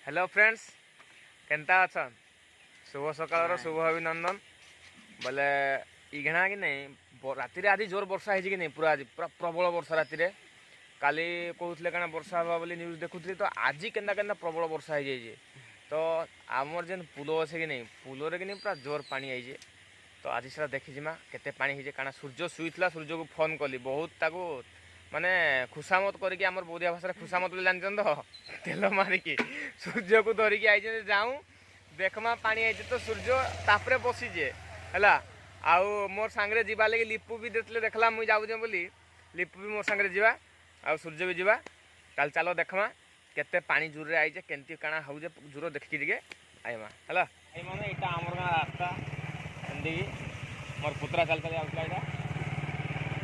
Hello friends केनता अच्छा शुभ सकाल शुभ अभिनंदन बोले इघेना कि नहीं राति आज जोर वर्षा है कि नहीं पूरा आज पूरा प्रबल वर्षा राति काली कहते कण वर्षा हवा बोली न्यूज देखुली तो आज केन्ता केन्ता प्रबल वर्षा हो जाए तो आमर जेन पुल अच्छे कि नहीं पुलरे कि नहीं पूरा जोर पानी आई तो आज से देखीजिमा केते पानी होइजे काना सूर्य शुईला सूर्य को फोन कली बहुत ताको माने खुशामत करके आमर बोधिया भाषा खुशामत बोली जानछन तो तेल मारिकी सूर्य को धरिकी आई जाऊँ देखमा पानी आई तो सूर्य तापरे बसीजे है आउ मोर सांगरे जीवा लगे लिपू भी देते देखला मुझे जाऊँ बोली लिपू भी मोर सांगरे जीवा आ सूर्य भी जीवा काल चलो देखमा केते पानी जोर रे आइजे केंती काना होजे जोर देखि के आइमा हला आई माने इटा हमर गां रास्ता एंदी मोर पुत्रा चल चल आउला इटा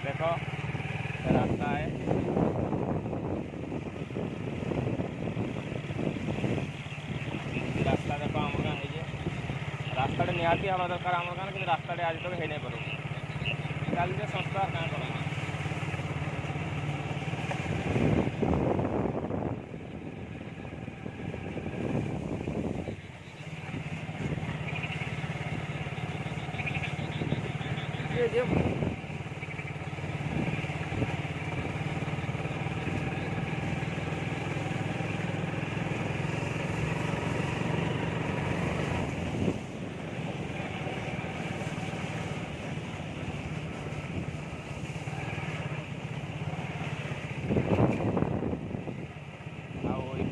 देखो रास्ता है रास्ता देखो हमर गां है रास्ता निहाती हवा दरकार हमर गां कि रास्ता आज तक है नहीं पारो काल जे संस्कार ना करो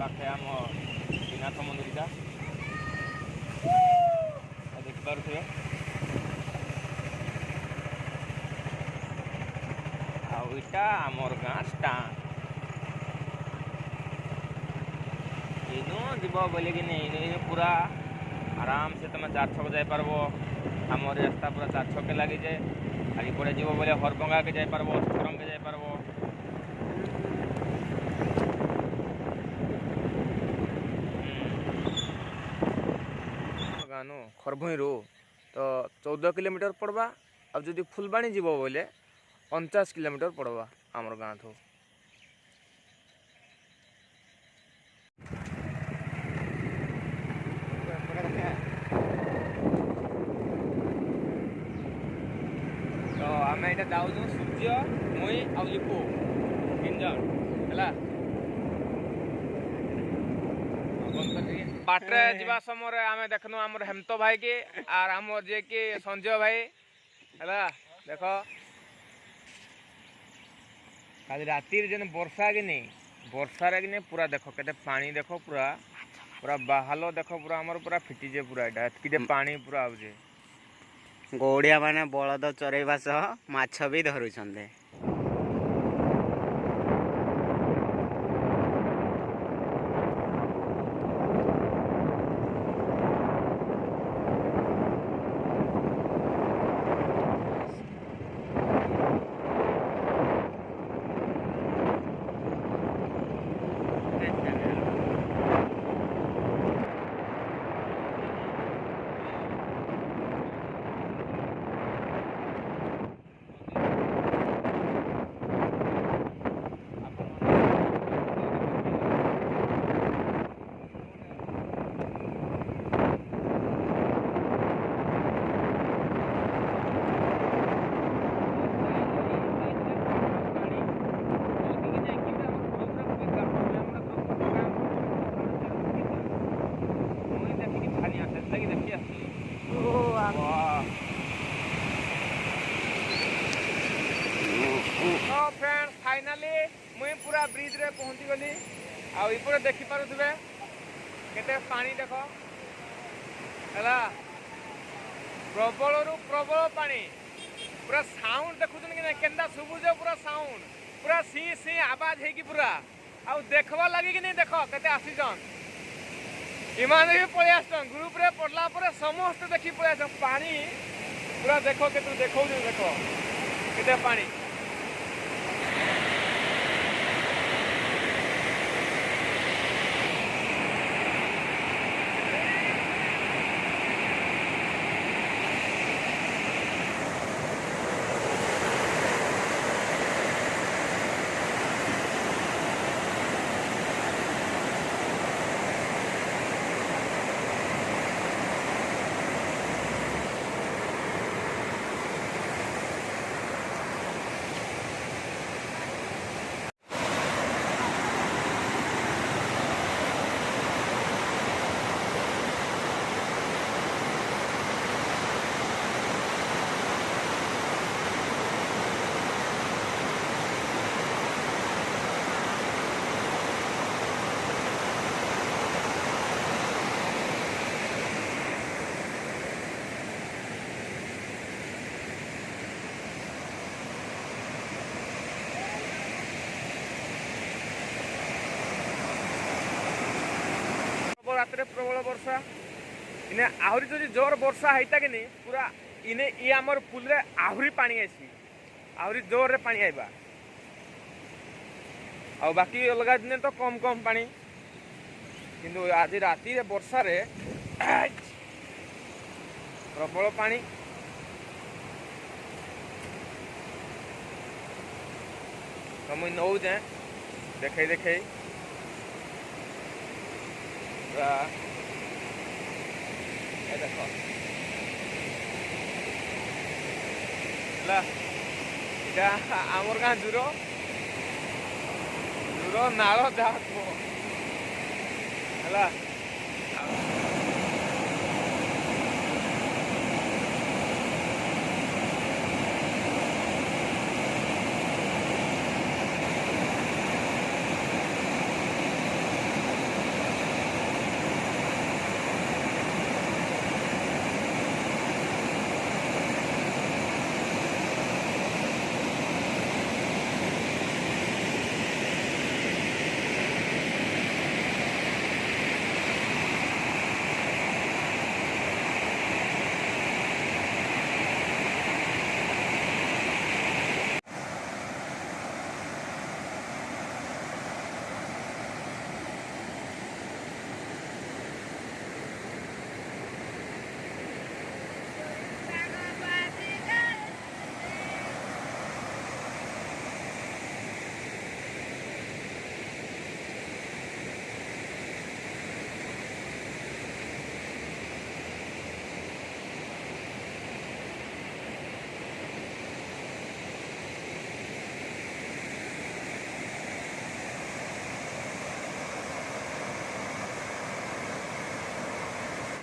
पाखे आम श्रीनाथ मंदिरटा देखिपे आईटा आमर गाँ स्टान इनू जीव बोले कि नहीं पूरा आराम से तुम 4 छक जापर आमर रास्ता पूरा 4 छके लगी जाए खाली पड़े जीव बोले हरभंगा के जापर सुरंग के जापर गानो खरभई रो तो 14 किलोमीटर पड़वा अब जदि फुलबाणी जीव बोले 49 किलोमीटर पड़वा आमर गाँ थो तो आम यहाँ जाऊँ सूर्य मुई आ लिपू 3 जन है बाटे जीवा समय आम देखनु आमर हेमंत भाई की आर आमर जे कि संजय भाई है देख कल राति जेन वर्षा कि नहीं वर्षा कि नहीं पूरा देख के पानी देख पूरा पूरा बाहाल देख पूरा आमर पूरा फिटीजे पूरा एटा पानी पूरा आउजे गौड़िया माने बलद चरेवा सह माछ भी धरुछन्ते फ्रेंड्स फाइनाली मुई पूरा ब्रिज रे पहुंची गली आपर देखी पारे केते पानी देख है प्रबल रु प्रबल पानी पूरा साउंड देखुन कि केन्दा सुबुज पूरा साउंड पूरा सी सी आवाज है कि पूरा आउ देखवा लगी कि नहीं देख केते आसीजन इमान भी पलि आसन ग्रुप रे पड़ला पर समस्त देखी पलि आसन पानी पूरा देख के तू देखो देख केते पानी रात प्रबल वर्षा इने आहरी जदि जोर वर्षा होता कि नहीं पूरा इने ये आमर पुल रे आहरी पानी आसी आहरी जोर रे पानी आइबा आ बाकी अलग दिन तो कम कम पानी किंतु आज राति रे वर्षा रे प्रबल पानी तो मुझे नौ जाए देखे देखे देखो आमर गाँ दूर दूर नाल जा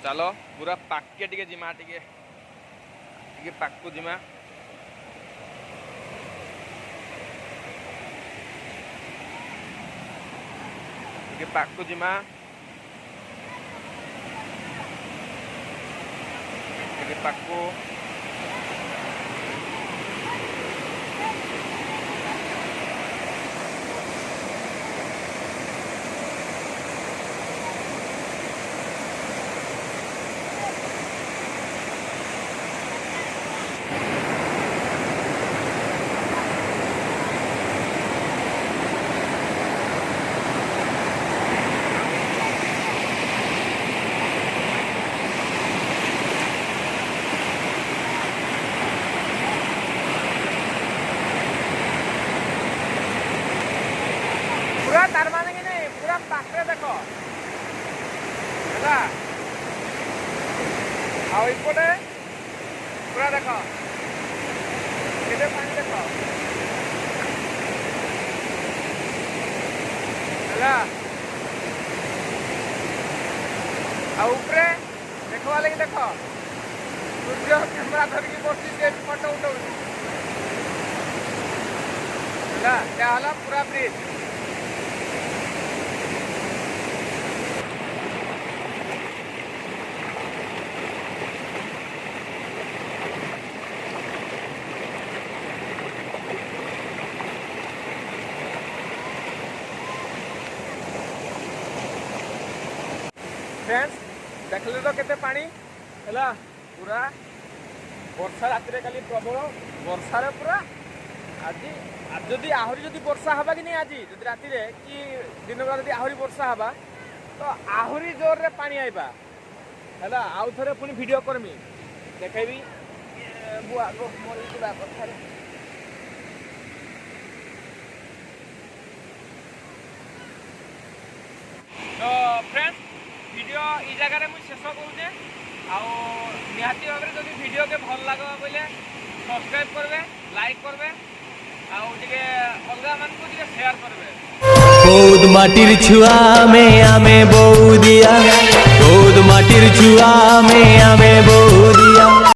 चलो पूरा पाके टिके जिमा टिके पाकू जिमा टिके पाकू जिमा टिके पाकू पूरा तार माने कि नहीं पूरा पाखे देखो है आईपटे पूरा देखो केते पानी देखो है ऊपर देखवा लगी देखो सूर्य कैमरा धरिकी बसी फोटो उठाऊ है पूरा ब्रिज फ्रेंड्स देखले तो केते पानी है पूरा वर्षा रात खाली प्रबल वर्षा रे पूरा आज जदि आहरी जदि वर्षा हवा कि नहीं आज जदि राति रे कि दिन बेला जदि आहरी वर्षा हवा तो आहरी जोर रे पानी आइबा है आउ थरे पुनी वीडियो करमी देखेबी बुआ गो मोरी के कथा तो फ्रेंड्स वीडियो ई जगह रे मुझे शेष करूचे आहाती भाव में जब वीडियो के भल लगे बोले सब्सक्राइब करबे लाइक करबे आउटे अलगा मान को शेयर करबे। बौद माटिर छुआ में आमे बौदिया बौद माटिर छुआ में आमे बौदिया।